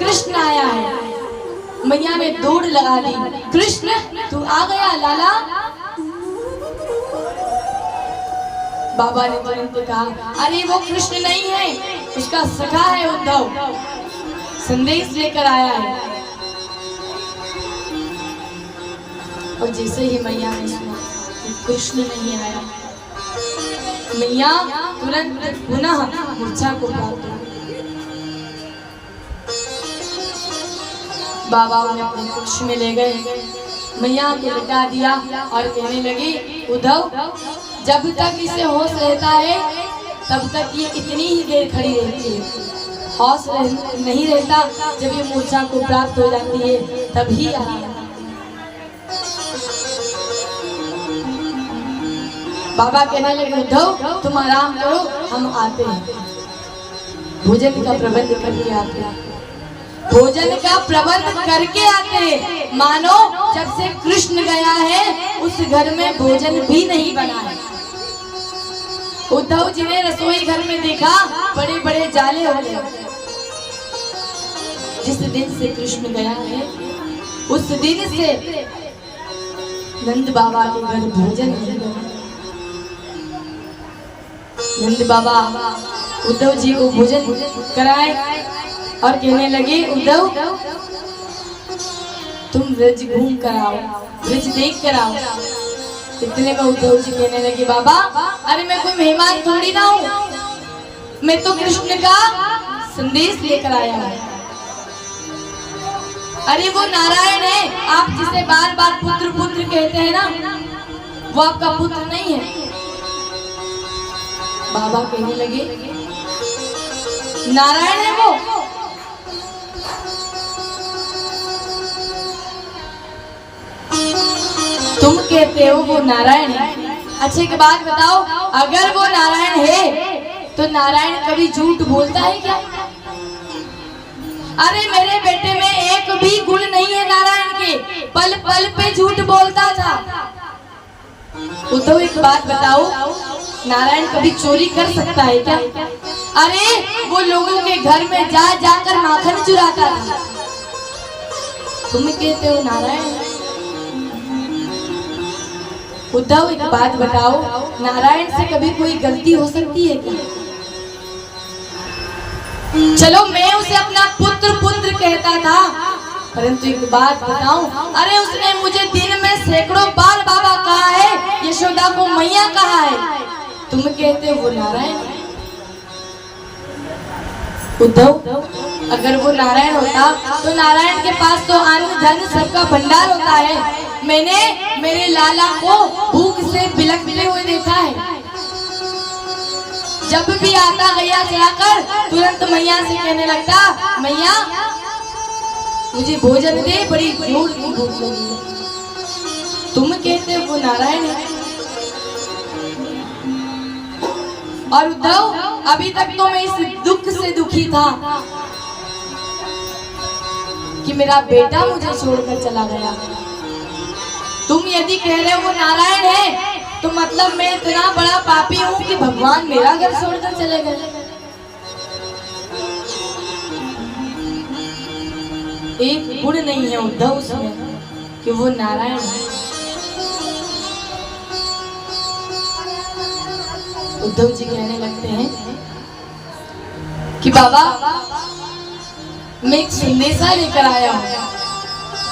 कृष्ण आया है। मैया ने दौड़ लगा दी, कृष्ण तू आ गया लाला। बाबा ने तुरंत कहा, अरे वो कृष्ण नहीं है, उसका सखा है उद्धव, संदेश लेकर आया है। और जैसे ही मैया ने सुना कि कृष्ण नहीं आया, मैया तुरंत पुनः मूर्छा को प्राप्त हो। बाबा उन्हें अपने कक्ष में ले गए, मैया को लिटा दिया और कहने लगी, उद्धव जब तक इसे होश रहता है तब तक ये इतनी ही देर खड़ी रहती है, होश नहीं रहता जब ये मूर्छा को प्राप्त हो जाती है तभी आराम। बाबा कहने लगे, उद्धव तुम आराम करो, हम आते हैं, भोजन का प्रबंध करके आते हैं, भोजन का प्रबंध करके आते हैं। मानो जब से कृष्ण गया है उस घर में भोजन भी नहीं बना है। उद्धव जी ने रसोई घर में देखा बड़े बड़े जाले हो गए। जिस दिन से कृष्ण गया है उस दिन से नंद बाबा के घर भोजन नहीं बना। नंद बाबा उद्धव जी को भोजन कराए और कहने लगे, उद्धव तुम ब्रज घूम कर आओ, ब्रज देख कर आओ। इतने में उद्धव जी कहने लगे, बाबा अरे मैं कोई मेहमान थोड़ी ना हूँ, मैं तो कृष्ण का संदेश लेकर आया हूँ। अरे वो नारायण है, आप जिसे बार बार पुत्र पुत्र कहते हैं ना, वो आपका पुत्र नहीं है। बाबा कहने लगे, नारायण है वो? तुम कहते हो वो नारायण है? अच्छा एक बात बताओ, अगर वो नारायण है तो नारायण कभी झूठ बोलता है क्या? अरे मेरे बेटे में एक भी गुण नहीं है नारायण के, पल पल पे झूठ बोलता था। उद्धव एक बात बताओ, नारायण कभी चोरी कर सकता है क्या? अरे वो लोगों के घर में जा जाकर माखन चुराता था। तुम कहते हो नारायण? उद्धव एक बात बताओ, नारायण से कभी कोई गलती हो सकती है क्या? चलो मैं उसे अपना पुत्र पुत्र कहता था, परंतु एक बात बताऊं, अरे उसने मुझे दिन में सैकड़ों बार बाबा कहा है, यशोदा को मैया कहा है। तुम कहते हो वो नारायण? उद्धव अगर वो नारायण होता तो नारायण के पास तो अन्न धन सबका भंडार होता है। मैंने मेरे लाला को भूख से बिलखते हुए देखा है। जब भी आता गया चलाकर तुरंत मैया से कहने लगता, मैया मुझे भोजन दे, बड़ी जोर की भूख लगी है। तुम कहते हो वो नारायण है? और उद्धव अभी तक तो मैं इस दुख से दुखी था कि मेरा बेटा मुझे छोड़कर चला गया। तुम यदि कह रहे हो वो नारायण है तो मतलब मैं इतना बड़ा पापी हूँ कि भगवान मेरा घर छोड़कर चले गए। एक गुण नहीं है उद्धव उसमें कि वो नारायण है। उद्धव जी कहने लगते हैं कि बाबा मैं एक संदेशा लेकर आया हूँ,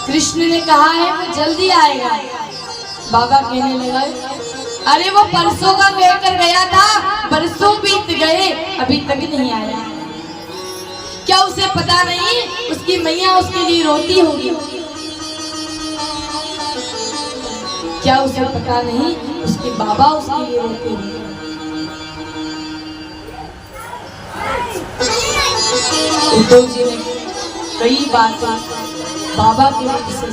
कृष्ण ने कहा है वो जल्दी आएगा। बाबा कहने लगा, अरे वो परसों का कहकर गया था, बरसों बीत गए अभी तक नहीं आया। क्या उसे पता नहीं उसकी मैया उसके लिए रोती होगी? क्या उसे पता नहीं उसके बाबा उसके लिए रोते होंगे? उद्धव जी ने कई बातें बाबा के मुख से